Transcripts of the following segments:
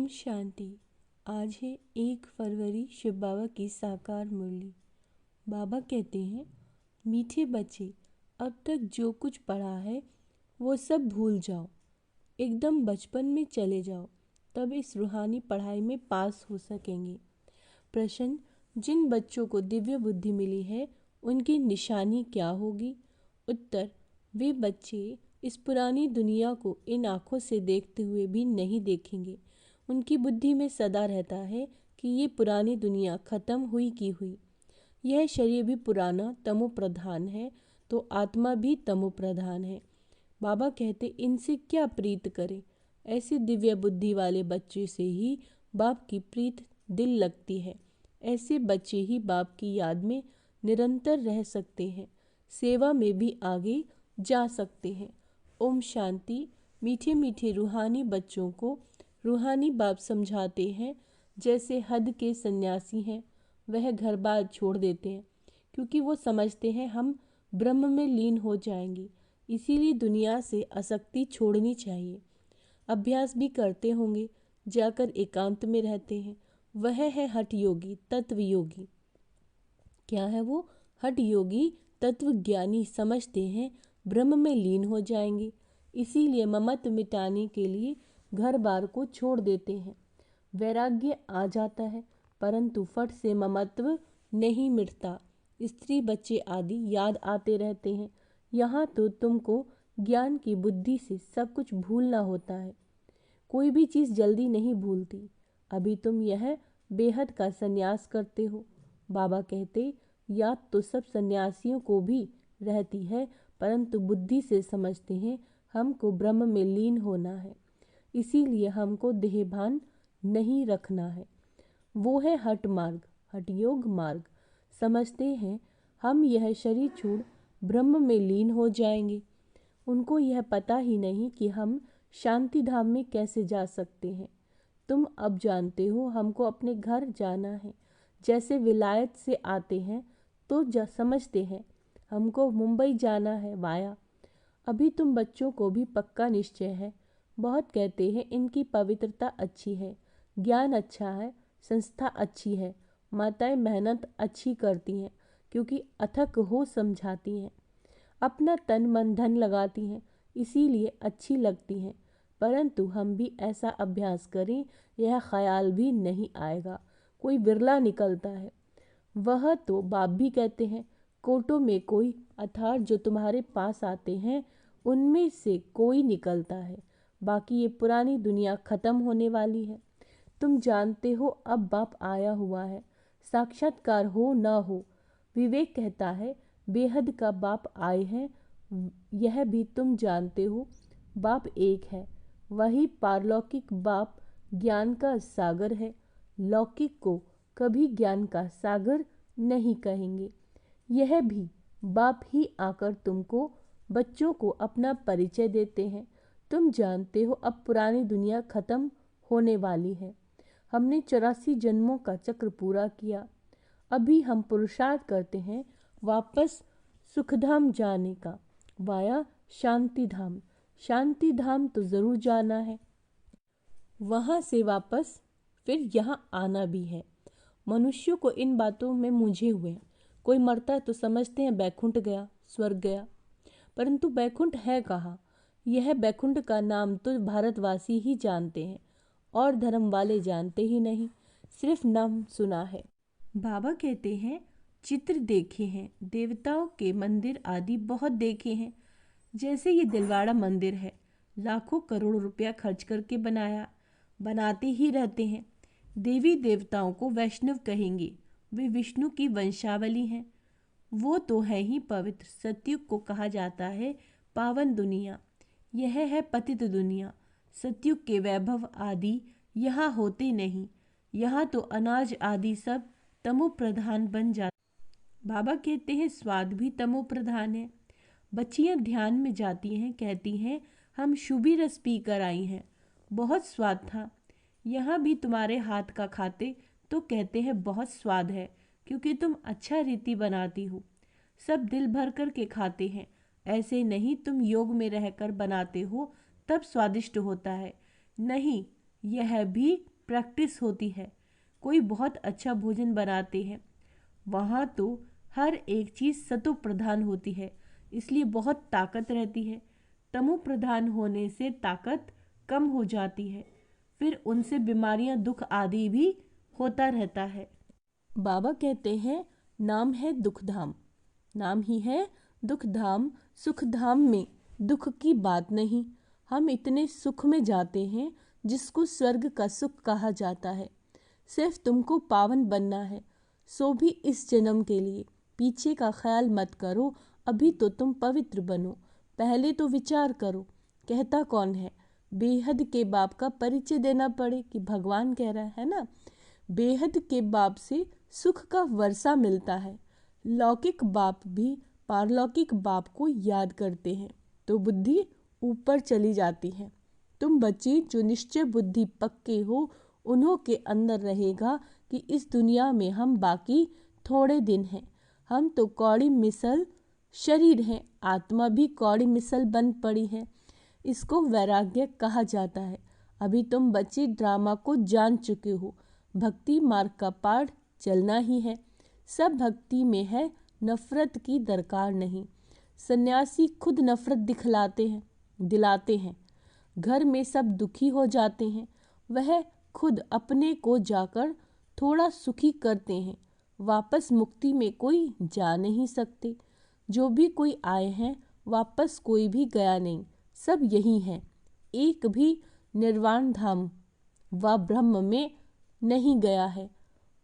शांति। आज है 1 फरवरी, शिव बाबा की साकार मुरली। बाबा कहते हैं, मीठे बच्चे, अब तक जो कुछ पढ़ा है वो सब भूल जाओ, एकदम बचपन में चले जाओ, तब इस रूहानी पढ़ाई में पास हो सकेंगे। प्रश्न, जिन बच्चों को दिव्य बुद्धि मिली है उनकी निशानी क्या होगी? उत्तर, वे बच्चे इस पुरानी दुनिया को इन आँखों से देखते हुए भी नहीं देखेंगे। उनकी बुद्धि में सदा रहता है कि ये पुरानी दुनिया खत्म हुई की हुई। यह शरीर भी पुराना तमो प्रधान है तो आत्मा भी तमो प्रधान है। बाबा कहते, इनसे क्या प्रीत करें? ऐसे दिव्य बुद्धि वाले बच्चे से ही बाप की प्रीत दिल लगती है। ऐसे बच्चे ही बाप की याद में निरंतर रह सकते हैं, सेवा में भी आगे जा सकते हैं। ओम शांति। मीठे मीठे रूहानी बच्चों को रूहानी बाप समझाते हैं, जैसे हद के सन्यासी हैं, वह घर बार छोड़ देते हैं क्योंकि वो समझते हैं हम ब्रह्म में लीन हो जाएंगे। इसीलिए दुनिया से आसक्ति छोड़नी चाहिए। अभ्यास भी करते होंगे, जाकर एकांत में रहते हैं। वह है हठ योगी, तत्व योगी। क्या है वो? हठ योगी तत्व ज्ञानी समझते हैं ब्रह्म में लीन हो जाएंगे। इसीलिए ममत्व मिटाने के लिए घर बार को छोड़ देते हैं। वैराग्य आ जाता है, परंतु फट से ममत्व नहीं मिटता। स्त्री बच्चे आदि याद आते रहते हैं। यहाँ तो तुमको ज्ञान की बुद्धि से सब कुछ भूलना होता है। कोई भी चीज़ जल्दी नहीं भूलती। अभी तुम यह बेहद का संन्यास करते हो। बाबा कहते, याद तो सब सन्यासियों को भी रहती है, परंतु बुद्धि से समझते हैं हमको ब्रह्म में लीन होना है। इसीलिए हमको देहभान नहीं रखना है। वो है हठ मार्ग, हठ योग मार्ग। समझते हैं हम यह शरीर छोड़ ब्रह्म में लीन हो जाएंगे। उनको यह पता ही नहीं कि हम शांति धाम में कैसे जा सकते हैं। तुम अब जानते हो हमको अपने घर जाना है। जैसे विलायत से आते हैं तो समझते हैं हमको मुंबई जाना है वाया। अभी तुम बच्चों को भी पक्का निश्चय है। बहुत कहते हैं इनकी पवित्रता अच्छी है, ज्ञान अच्छा है, संस्था अच्छी है, माताएं मेहनत अच्छी करती हैं क्योंकि अथक हो समझाती हैं, अपना तन मन धन लगाती हैं, इसीलिए अच्छी लगती हैं। परंतु हम भी ऐसा अभ्यास करें, यह ख्याल भी नहीं आएगा। कोई बिरला निकलता है। वह तो बाप भी कहते हैं, कोटों में कोई, अर्थात जो तुम्हारे पास आते हैं उनमें से कोई निकलता है। बाकी ये पुरानी दुनिया खत्म होने वाली है। तुम जानते हो अब बाप आया हुआ है, साक्षात्कार हो ना हो। विवेक कहता है बेहद का बाप आए हैं। यह भी तुम जानते हो, बाप एक है। वही पारलौकिक बाप ज्ञान का सागर है। लौकिक को कभी ज्ञान का सागर नहीं कहेंगे। यह भी बाप ही आकर तुमको बच्चों को अपना परिचय देते हैं। तुम जानते हो अब पुरानी दुनिया खत्म होने वाली है। हमने 84 जन्मों का चक्र पूरा किया। अभी हम पुरुषार्थ करते हैं वापस सुखधाम जाने का, वाया शांति धाम। शांति धाम तो ज़रूर जाना है, वहाँ से वापस फिर यहाँ आना भी है। मनुष्यों को इन बातों में मूंझे हुए हैं। कोई मरता है तो समझते हैं बैकुंठ गया, स्वर्ग गया, परंतु बैकुंठ है कहाँ? यह बैकुंठ का नाम तो भारतवासी ही जानते हैं और धर्म वाले जानते ही नहीं, सिर्फ नाम सुना है। बाबा कहते हैं चित्र देखे हैं, देवताओं के मंदिर आदि बहुत देखे हैं। जैसे ये दिलवाड़ा मंदिर है, लाखों करोड़ रुपया खर्च करके बनाते ही रहते हैं। देवी देवताओं को वैष्णव कहेंगे, वे विष्णु की वंशावली हैं। वो तो है ही पवित्र। सतयुग को कहा जाता है पावन दुनिया, यह है पतित दुनिया। सतयुग के वैभव आदि यहाँ होते नहीं। यहाँ तो अनाज आदि सब तमो प्रधान बन जाते। बाबा कहते हैं स्वाद भी तमो प्रधान है। बच्चियाँ ध्यान में जाती हैं, कहती हैं हम शुभी रस पी कर आई हैं, बहुत स्वाद था। यहाँ भी तुम्हारे हाथ का खाते तो कहते हैं बहुत स्वाद है, क्योंकि तुम अच्छा रीति बनाती हो। सब दिल भर कर के खाते हैं, ऐसे नहीं तुम योग में रहकर बनाते हो तब स्वादिष्ट होता है। नहीं, यह भी प्रैक्टिस होती है। कोई बहुत अच्छा भोजन बनाते हैं, वहाँ तो हर एक चीज़ सतो प्रधान होती है, इसलिए बहुत ताकत रहती है। तमो प्रधान होने से ताकत कम हो जाती है, फिर उनसे बीमारियां, दुख आदि भी होता रहता है। बाबा कहते हैं नाम है दुखधाम, नाम ही है दुखधाम। सुखधाम में दुख की बात नहीं। हम इतने सुख में जाते हैं जिसको स्वर्ग का सुख कहा जाता है। सिर्फ तुमको पावन बनना है, सो भी इस जन्म के लिए। पीछे का ख्याल मत करो, अभी तो तुम पवित्र बनो, पहले तो विचार करो। कहता कौन है? बेहद के बाप का परिचय देना पड़े कि भगवान कह रहा है ना। बेहद के बाप से सुख का वर्षा मिलता है। लौकिक बाप भी पारलौकिक बाप को याद करते हैं तो बुद्धि ऊपर चली जाती है। तुम बच्चे जो निश्चय बुद्धि पक्के हो, उन्हों के अंदर रहेगा कि इस दुनिया में हम बाकी थोड़े दिन हैं। हम तो कौड़ी मिसल शरीर हैं, आत्मा भी कौड़ी मिसल बन पड़ी है। इसको वैराग्य कहा जाता है। अभी तुम बच्चे ड्रामा को जान चुके हो। भक्ति मार्ग का पाठ चलना ही है। सब भक्ति में है, नफरत की दरकार नहीं। सन्यासी खुद नफरत दिलाते हैं। घर में सब दुखी हो जाते हैं, वह खुद अपने को जाकर थोड़ा सुखी करते हैं। वापस मुक्ति में कोई जा नहीं सकते। जो भी कोई आए हैं, वापस कोई भी गया नहीं, सब यही हैं। एक भी निर्वाण धाम व ब्रह्म में नहीं गया है।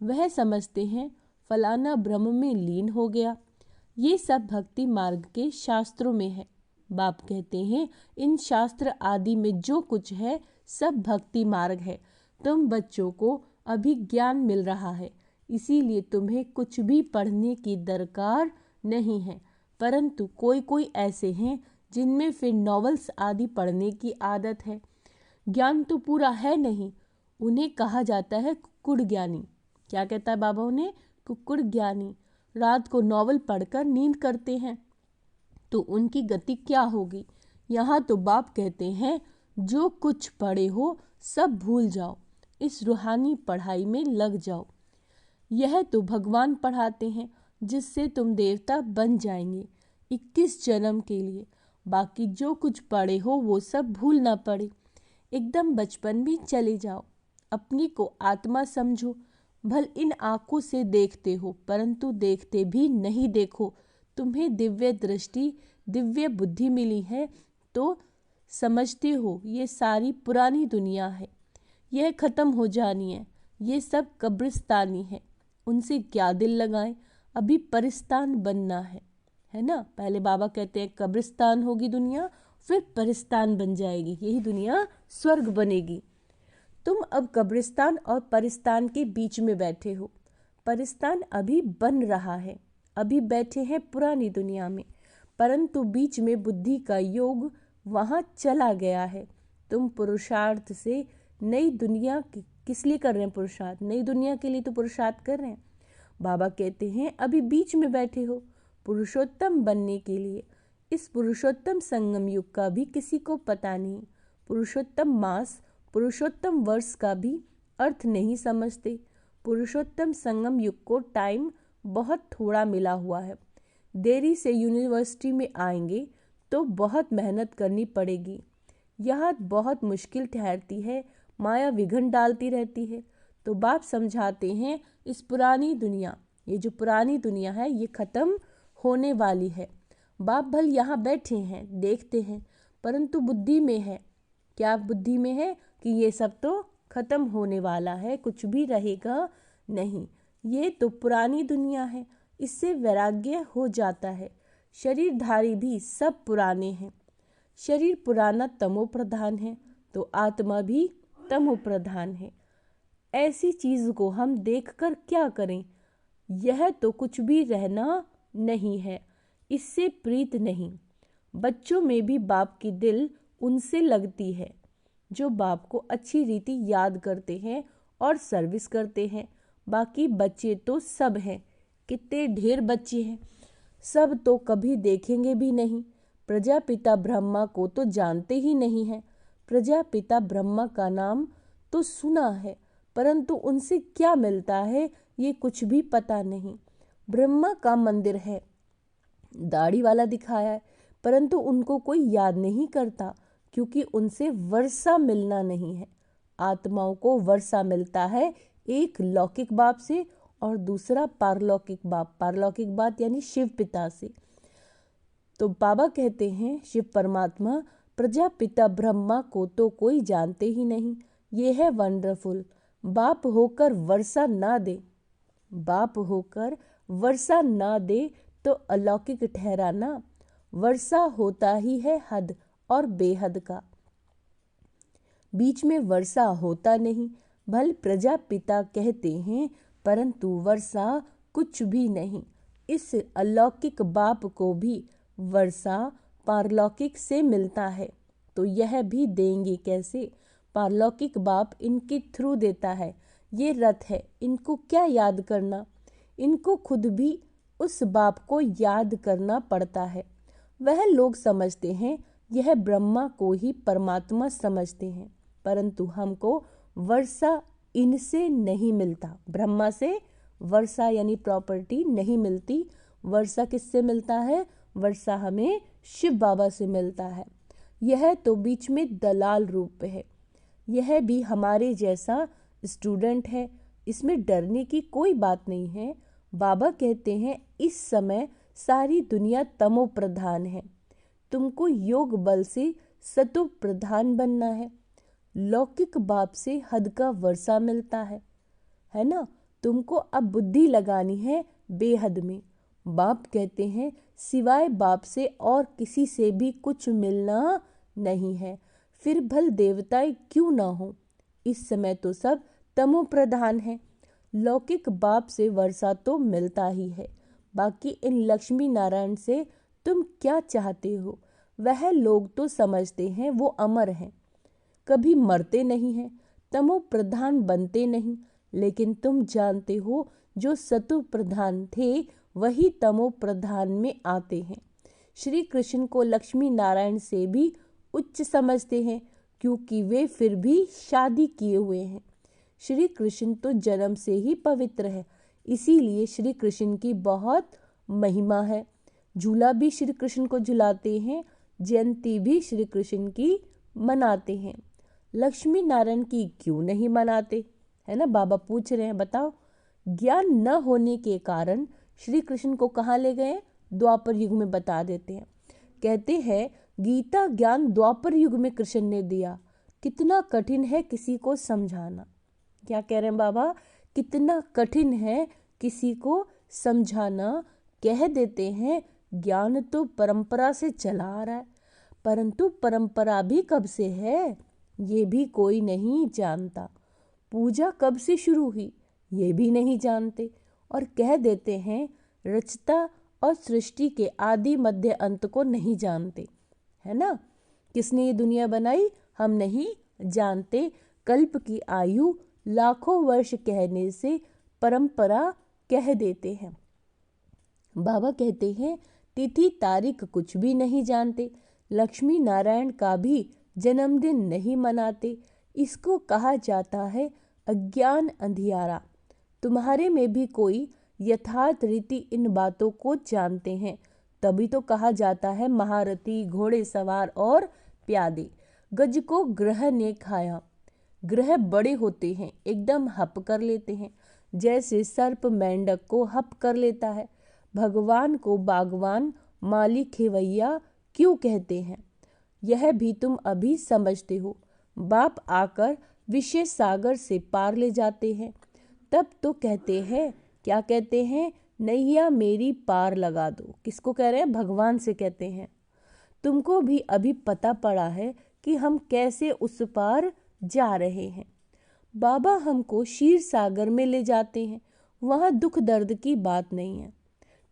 वह समझते हैं फलाना ब्रह्म में लीन हो गया। ये सब भक्ति मार्ग के शास्त्रों में है। बाप कहते हैं इन शास्त्र आदि में जो कुछ है सब भक्ति मार्ग है। तुम बच्चों को अभी ज्ञान मिल रहा है, इसीलिए तुम्हें कुछ भी पढ़ने की दरकार नहीं है। परंतु कोई कोई ऐसे हैं जिनमें फिर नॉवेल्स आदि पढ़ने की आदत है। ज्ञान तो पूरा है नहीं, उन्हें कहा जाता है कुक्कुड़ ज्ञानी। क्या कहता है बाबा उन्हें? कुक्कुड़ ज्ञानी। रात को नॉवल पढ़कर नींद करते हैं तो उनकी गति क्या होगी? यहाँ तो बाप कहते हैं जो कुछ पढ़े हो सब भूल जाओ, इस रूहानी पढ़ाई में लग जाओ। यह तो भगवान पढ़ाते हैं जिससे तुम देवता बन जाएंगे 21 जन्म के लिए। बाकी जो कुछ पढ़े हो वो सब भूल ना पड़े। एकदम बचपन भी चले जाओ। अपनी को आत्मा समझो। भल इन आँखों से देखते हो, परंतु देखते भी नहीं देखो। तुम्हें दिव्य दृष्टि, दिव्य बुद्धि मिली है तो समझते हो ये सारी पुरानी दुनिया है, यह खत्म हो जानी है। ये सब कब्रिस्तानी है, उनसे क्या दिल लगाएं। अभी परिस्तान बनना है ना। पहले बाबा कहते हैं कब्रिस्तान होगी दुनिया, फिर परिस्तान बन जाएगी, यही दुनिया स्वर्ग बनेगी। तुम अब कब्रिस्तान और परिस्तान के बीच में बैठे हो। परिस्तान अभी बन रहा है, अभी बैठे हैं पुरानी दुनिया में, परंतु बीच में बुद्धि का योग वहाँ चला गया है। तुम पुरुषार्थ से नई दुनिया किस लिए कर रहे हैं पुरुषार्थ? नई दुनिया के लिए तो पुरुषार्थ कर रहे हैं। बाबा कहते हैं अभी बीच में बैठे हो पुरुषोत्तम बनने के लिए। इस पुरुषोत्तम संगम युग का भी किसी को पता नहीं। पुरुषोत्तम मास, पुरुषोत्तम वर्ष का भी अर्थ नहीं समझते। पुरुषोत्तम संगम युग को टाइम बहुत थोड़ा मिला हुआ है। देरी से यूनिवर्सिटी में आएंगे तो बहुत मेहनत करनी पड़ेगी। यह बहुत मुश्किल ठहरती है, माया विघ्न डालती रहती है। तो बाप समझाते हैं इस पुरानी दुनिया, ये जो पुरानी दुनिया है ये ख़त्म होने वाली है। बाप भल यहाँ बैठे हैं, देखते हैं, परंतु बुद्धि में है। क्या बुद्धि में है? कि ये सब तो ख़त्म होने वाला है, कुछ भी रहेगा नहीं। ये तो पुरानी दुनिया है, इससे वैराग्य हो जाता है। शरीरधारी भी सब पुराने हैं। शरीर पुराना तमो प्रधान है तो आत्मा भी तमो प्रधान है। ऐसी चीज़ को हम देखकर क्या करें? यह तो कुछ भी रहना नहीं है, इससे प्रीत नहीं। बच्चों में भी बाप की दिल उनसे लगती है जो बाप को अच्छी रीति याद करते हैं और सर्विस करते हैं। बाकी बच्चे तो सब हैं, कितने ढेर बच्चे हैं, सब तो कभी देखेंगे भी नहीं। प्रजापिता ब्रह्मा को तो जानते ही नहीं हैं। प्रजापिता ब्रह्मा का नाम तो सुना है, परंतु उनसे क्या मिलता है ये कुछ भी पता नहीं। ब्रह्मा का मंदिर है, दाढ़ी वाला दिखाया है, परंतु उनको कोई याद नहीं करता, क्योंकि उनसे वर्षा मिलना नहीं है। आत्माओं को वर्षा मिलता है एक लौकिक बाप से और दूसरा पारलौकिक बाप, पारलौकिक बाप यानी शिव पिता से। तो बाबा कहते हैं शिव परमात्मा प्रजापिता ब्रह्मा को तो कोई जानते ही नहीं। ये है वंडरफुल। बाप होकर वर्षा ना दे, बाप होकर वर्षा ना दे तो अलौकिक ठहराना। वर्षा होता ही है हद और बेहद का, बीच में वर्षा होता नहीं। भल प्रजापिता कहते हैं, परंतु वर्षा कुछ भी नहीं। इस अलौकिक बाप को भी वर्षा पारलौकिक से मिलता है, तो यह भी देंगे कैसे? पारलौकिक बाप इनके थ्रू देता है। ये रथ है, इनको क्या याद करना, इनको खुद भी उस बाप को याद करना पड़ता है। वह लोग समझते हैं यह ब्रह्मा को ही परमात्मा समझते हैं, परंतु हमको वर्षा इनसे नहीं मिलता। ब्रह्मा से वर्षा यानी प्रॉपर्टी नहीं मिलती। वर्षा किससे मिलता है? वर्षा हमें शिव बाबा से मिलता है। यह तो बीच में दलाल रूप है, यह भी हमारे जैसा स्टूडेंट है, इसमें डरने की कोई बात नहीं है। बाबा कहते हैं इस समय सारी दुनिया तमो प्रधान है, तुमको योग बल से सतो प्रधान बनना है। लौकिक बाप से हद का वर्षा मिलता है ना। तुमको अब बुद्धि लगानी है बेहद में। बाप कहते हैं सिवाय बाप से और किसी से भी कुछ मिलना नहीं है, फिर भल देवताएं क्यों ना हो। इस समय तो सब तमो प्रधान है। लौकिक बाप से वर्षा तो मिलता ही है, बाकी इन लक्ष्मी नारायण से तुम क्या चाहते हो? वह लोग तो समझते हैं वो अमर हैं, कभी मरते नहीं हैं, तमो प्रधान बनते नहीं। लेकिन तुम जानते हो जो सतो प्रधान थे वही तमो प्रधान में आते हैं। श्री कृष्ण को लक्ष्मी नारायण से भी उच्च समझते हैं, क्योंकि वे फिर भी शादी किए हुए हैं। श्री कृष्ण तो जन्म से ही पवित्र है, इसीलिए श्री कृष्ण की बहुत महिमा है। झूला भी श्री कृष्ण को झुलाते हैं, जयंती भी श्री कृष्ण की मनाते हैं। लक्ष्मी नारायण की क्यों नहीं मनाते, है ना? बाबा पूछ रहे हैं, बताओ। ज्ञान न होने के कारण श्री कृष्ण को कहाँ ले गए? द्वापर युग में बता देते हैं। कहते हैं गीता ज्ञान द्वापर युग में कृष्ण ने दिया, कितना कठिन है किसी को समझाना। क्या कह रहे हैं बाबा? कितना कठिन है किसी को समझाना। कह देते हैं ज्ञान तो परंपरा से चला आ रहा है, परंतु परंपरा भी कब से है ये भी कोई नहीं जानता। पूजा कब से शुरू हुई ये भी नहीं जानते, और कह देते हैं रचता और सृष्टि के आदि मध्य अंत को नहीं जानते, है ना। किसने ये दुनिया बनाई हम नहीं जानते। कल्प की आयु लाखों वर्ष कहने से परंपरा कह देते हैं। बाबा कहते हैं तिथि तारीख कुछ भी नहीं जानते। लक्ष्मी नारायण का भी जन्मदिन नहीं मनाते। इसको कहा जाता है अज्ञान अंधियारा। तुम्हारे में भी कोई यथार्थ रीति इन बातों को जानते हैं, तभी तो कहा जाता है महारथी घोड़े सवार और प्यादे। गज को ग्रह ने खाया। ग्रह बड़े होते हैं, एकदम हप कर लेते हैं, जैसे सर्प मेंढक को हप कर लेता है। भगवान को बागवान माली खेवैया क्यों कहते हैं यह भी तुम अभी समझते हो। बाप आकर विषय सागर से पार ले जाते हैं, तब तो कहते हैं, क्या कहते हैं? नैया मेरी पार लगा दो। किसको कह रहे हैं? भगवान से कहते हैं। तुमको भी अभी पता पड़ा है कि हम कैसे उस पार जा रहे हैं। बाबा हमको क्षीर सागर में ले जाते हैं, वहाँ दुख दर्द की बात नहीं है।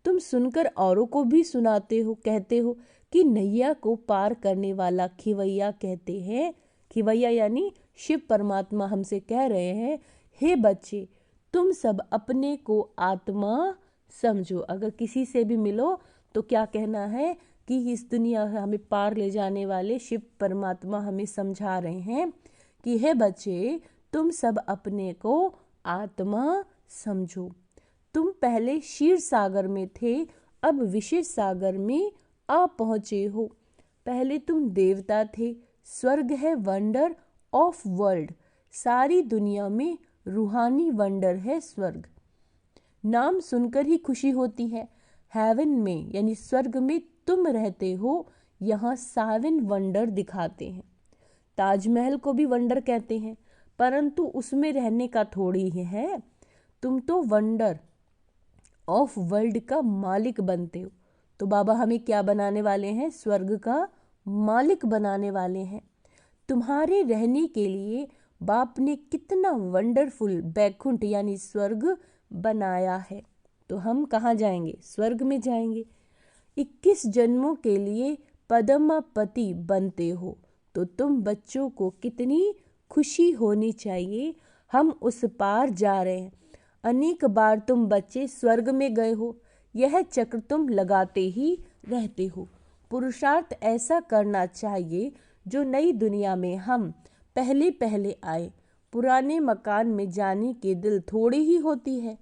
तुम सुनकर औरों को भी सुनाते हो, कहते हो कि नैया को पार करने वाला खिवैया कहते हैं। खिवैया यानी शिव परमात्मा हमसे कह रहे हैं, हे बच्चे तुम सब अपने को आत्मा समझो। अगर किसी से भी मिलो तो क्या कहना है कि इस दुनिया हमें पार ले जाने वाले शिव परमात्मा हमें समझा रहे हैं कि हे बच्चे तुम सब अपने को आत्मा समझो। तुम पहले क्षीर सागर में थे, अब विशेष सागर में आ पहुँचे हो। पहले तुम देवता थे, स्वर्ग है वंडर ऑफ वर्ल्ड। सारी दुनिया में रूहानी वंडर है स्वर्ग। नाम सुनकर ही खुशी होती है। हेवन में यानी स्वर्ग में तुम रहते हो, यहाँ 7 वंडर दिखाते हैं। ताजमहल को भी वंडर कहते हैं, परंतु उसमें रहने का थोड़ी ही है। तुम तो वंडर ऑफ वर्ल्ड का मालिक बनते हो। तो बाबा हमें क्या बनाने वाले हैं? स्वर्ग का मालिक बनाने वाले हैं। तुम्हारे रहने के लिए बाप ने कितना वंडरफुल बैकुंठ यानी स्वर्ग बनाया है। तो हम कहाँ जाएंगे? स्वर्ग में जाएंगे। 21 जन्मों के लिए पद्मापति बनते हो, तो तुम बच्चों को कितनी खुशी होनी चाहिए। हम उस पार जा रहे हैं। अनेक बार तुम बच्चे स्वर्ग में गए हो, यह चक्र तुम लगाते ही रहते हो। पुरुषार्थ ऐसा करना चाहिए जो नई दुनिया में हम पहले पहले आए। पुराने मकान में जाने की दिल थोड़ी ही होती है।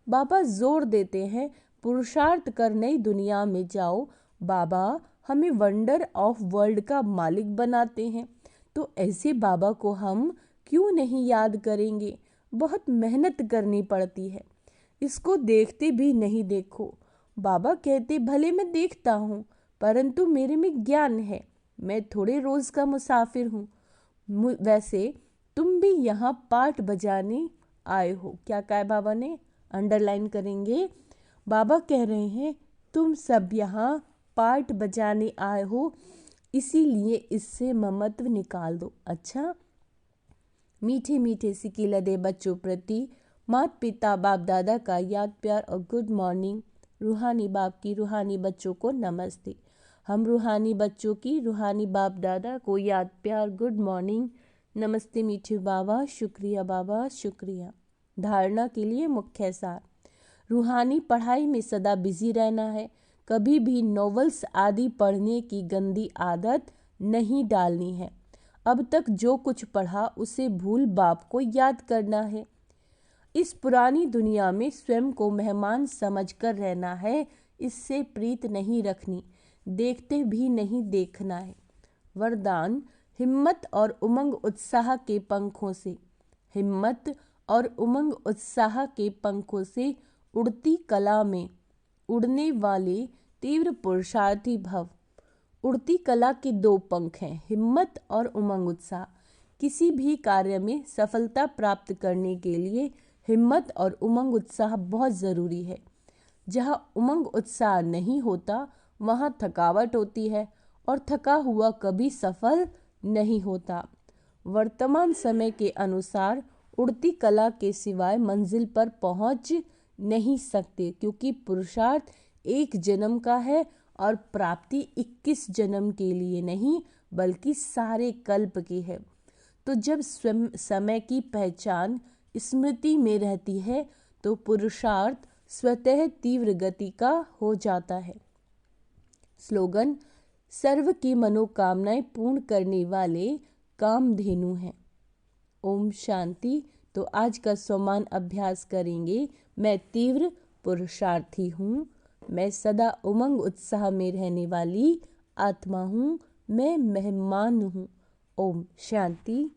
बाबा जोर देते हैं, पुरुषार्थ कर नई दुनिया में जाओ। बाबा हमें वंडर ऑफ वर्ल्ड का मालिक बनाते हैं, तो ऐसे बाबा को हम क्यों नहीं याद करेंगे? बहुत मेहनत करनी पड़ती है। इसको देखते भी नहीं देखो। बाबा कहते भले मैं देखता हूँ, परंतु मेरे में ज्ञान है, मैं थोड़े रोज का मुसाफिर हूँ। वैसे तुम भी यहाँ पाठ बजाने आए हो। क्या कहा है बाबा ने? अंडरलाइन करेंगे। बाबा कह रहे हैं तुम सब यहाँ पाठ बजाने आए हो, इसीलिए इससे ममत्व निकाल दो। अच्छा, मीठे मीठे सिकिलदे बच्चों प्रति माता पिता बाप दादा का याद प्यार और गुड मॉर्निंग। रूहानी बाप की रूहानी बच्चों को नमस्ते। हम रूहानी बच्चों की रूहानी बाप दादा को याद प्यार गुड मॉर्निंग, नमस्ते मीठे बाबा। शुक्रिया बाबा, शुक्रिया। धारणा के लिए मुख्य सार। रूहानी पढ़ाई में सदा बिजी रहना है। कभी भी नॉवेल्स आदि पढ़ने की गंदी आदत नहीं डालनी है। अब तक जो कुछ पढ़ा उसे भूल बाप को याद करना है। इस पुरानी दुनिया में स्वयं को मेहमान समझकर रहना है। इससे प्रीत नहीं रखनी, देखते भी नहीं देखना है। वरदान, हिम्मत और उमंग उत्साह के पंखों से। हिम्मत और उमंग उत्साह के पंखों से उड़ती कला में उड़ने वाले तीव्र पुरुषार्थी भव। उड़ती कला के 2 पंख हैं, हिम्मत और उमंग उत्साह। किसी भी कार्य में सफलता प्राप्त करने के लिए हिम्मत और उमंग उत्साह बहुत ज़रूरी है। जहाँ उमंग उत्साह नहीं होता वहाँ थकावट होती है, और थका हुआ कभी सफल नहीं होता। वर्तमान समय के अनुसार उड़ती कला के सिवाय मंजिल पर पहुँच नहीं सकते, क्योंकि पुरुषार्थ 1 जन्म का है और प्राप्ति 21 जन्म के लिए नहीं बल्कि सारे कल्प की है। तो जब समय की पहचान स्मृति में रहती है तो पुरुषार्थ स्वतः तीव्र गति का हो जाता है। स्लोगन, सर्व की मनोकामनाएं पूर्ण करने वाले कामधेनु हैं। ओम शांति। तो आज का स्वमान अभ्यास करेंगे। मैं तीव्र पुरुषार्थी हूँ। मैं सदा उमंग उत्साह में रहने वाली आत्मा हूँ। मैं मेहमान हूँ। ओम शांति।